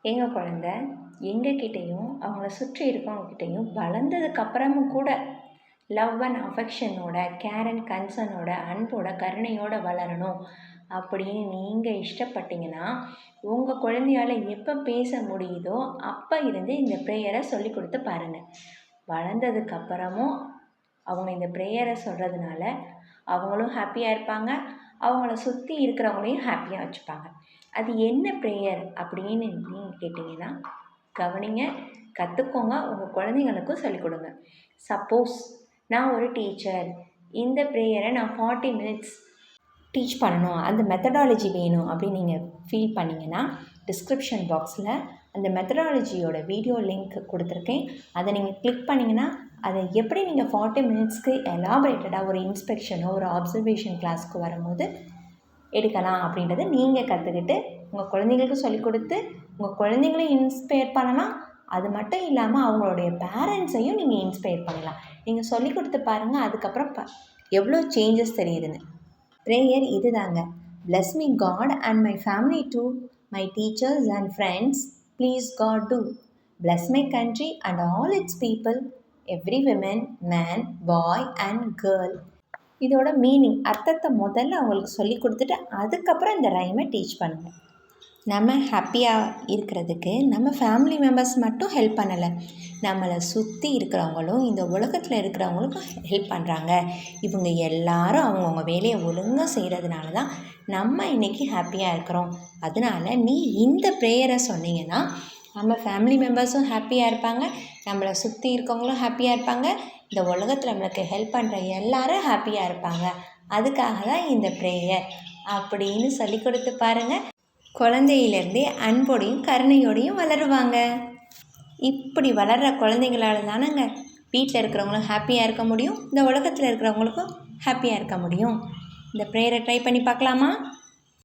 எங்கள் குழந்த எங்ககிட்டேயும் அவங்கள சுற்றி இருக்கவங்கக்கிட்டேயும் வளர்ந்ததுக்கப்புறமும் கூட லவ் அண்ட் அஃபெக்ஷனோட, கேர் அண்ட் கன்சர்னோட, அன்போட, கருணையோடு வளரணும் அப்படின்னு நீங்கள் இஷ்டப்பட்டீங்கன்னா, உங்கள் குழந்தையால் எப்போ பேச முடியுதோ அப்போ இருந்து இந்த ப்ரேயரை சொல்லி கொடுத்து பாருங்கள். வளர்ந்ததுக்கப்புறமும் அவங்க இந்த ப்ரேயரை சொல்கிறதுனால அவங்களும் ஹாப்பியாக இருப்பாங்க, அவங்கள சுற்றி இருக்கிறவங்களையும் ஹாப்பியாக வச்சுப்பாங்க. அது என்ன ப்ரேயர் அப்படின்னு நீங்கள் கேட்டிங்கன்னா, கவனிங்க, கற்றுக்கோங்க, உங்கள் குழந்தைங்களுக்கும் சொல்லிக் கொடுங்க. சப்போஸ் நான் ஒரு டீச்சர், இந்த ப்ரேயரை நான் 40 மினிட்ஸ் டீச் பண்ணணும், அந்த மெத்தடாலஜி வேணும் அப்படின்னு நீங்கள் ஃபீல் பண்ணிங்கன்னா, டிஸ்கிரிப்ஷன் பாக்ஸில் அந்த மெத்தடாலஜியோட வீடியோ லிங்க் கொடுத்துருக்கேன். அதை நீங்கள் கிளிக் பண்ணிங்கன்னா அதை எப்படி நீங்கள் 40 மினிட்ஸ்க்கு எலாபரேட்டடாக ஒரு இன்ஸ்பெக்ஷனோ ஒரு அப்சர்வேஷன் கிளாஸ்க்கு வரும்போது எடுக்கலாம் அப்படின்றத நீங்கள் கற்றுக்கிட்டு உங்கள் குழந்தைங்களுக்கு சொல்லிக் கொடுத்து உங்கள் குழந்தைங்களையும் இன்ஸ்பயர் பண்ணலாம். அது மட்டும் இல்லாமல் அவங்களுடைய பேரண்ட்ஸையும் நீங்கள் இன்ஸ்பயர் பண்ணலாம். நீங்கள் சொல்லிக் கொடுத்து பாருங்கள், அதுக்கப்புறம் எவ்வளோ சேஞ்சஸ் தெரியுதுன்னு. ப்ரேயர் இது தாங்க. Bless me God and my family too, my teachers and friends, please God do. Bless my country and all its people, every woman, man, boy and girl. இதோட மீனிங், அர்த்தத்தை முதல்ல அவங்களுக்கு சொல்லி கொடுத்துட்டு அதுக்கப்புறம் இந்த ரைமை டீச் பண்ணுங்கள். நம்ம ஹாப்பியாக இருக்கிறதுக்கு நம்ம ஃபேமிலி மெம்பர்ஸ் மட்டும் ஹெல்ப் பண்ணலை, நம்மளை சுற்றி இருக்கிறவங்களும் இந்த உலகத்தில் இருக்கிறவங்களுக்கும் ஹெல்ப் பண்ணுறாங்க. இவங்க எல்லாரும் அவங்கவுங்க வேலையை ஒழுங்காக செய்கிறதுனால தான் நம்ம இன்றைக்கி ஹாப்பியாக இருக்கிறோம். அதனால் நீ இந்த ப்ரேயரை சொன்னீங்கன்னா நம்ம ஃபேமிலி மெம்பர்ஸும் ஹாப்பியாக இருப்பாங்க, நம்மளை சுற்றி இருக்கவங்களும் ஹாப்பியாக இருப்பாங்க, இந்த உலகத்தில் நம்மளுக்கு ஹெல்ப் பண்ணுற எல்லாரும் ஹாப்பியாக இருப்பாங்க. அதுக்காக தான் இந்த ப்ரேயர் அப்படின்னு சொல்லி கொடுத்து பாருங்கள். குழந்தையிலேருந்தே அன்போடையும் கருணையோடையும் வளருவாங்க. இப்படி வளர்கிற குழந்தைங்களால தானேங்க வீட்டில் இருக்கிறவங்களும் ஹாப்பியாக இருக்க முடியும், இந்த உலகத்தில் இருக்கிறவங்களுக்கும் ஹாப்பியாக இருக்க முடியும். இந்த ப்ரேயரை ட்ரை பண்ணி பார்க்கலாமா?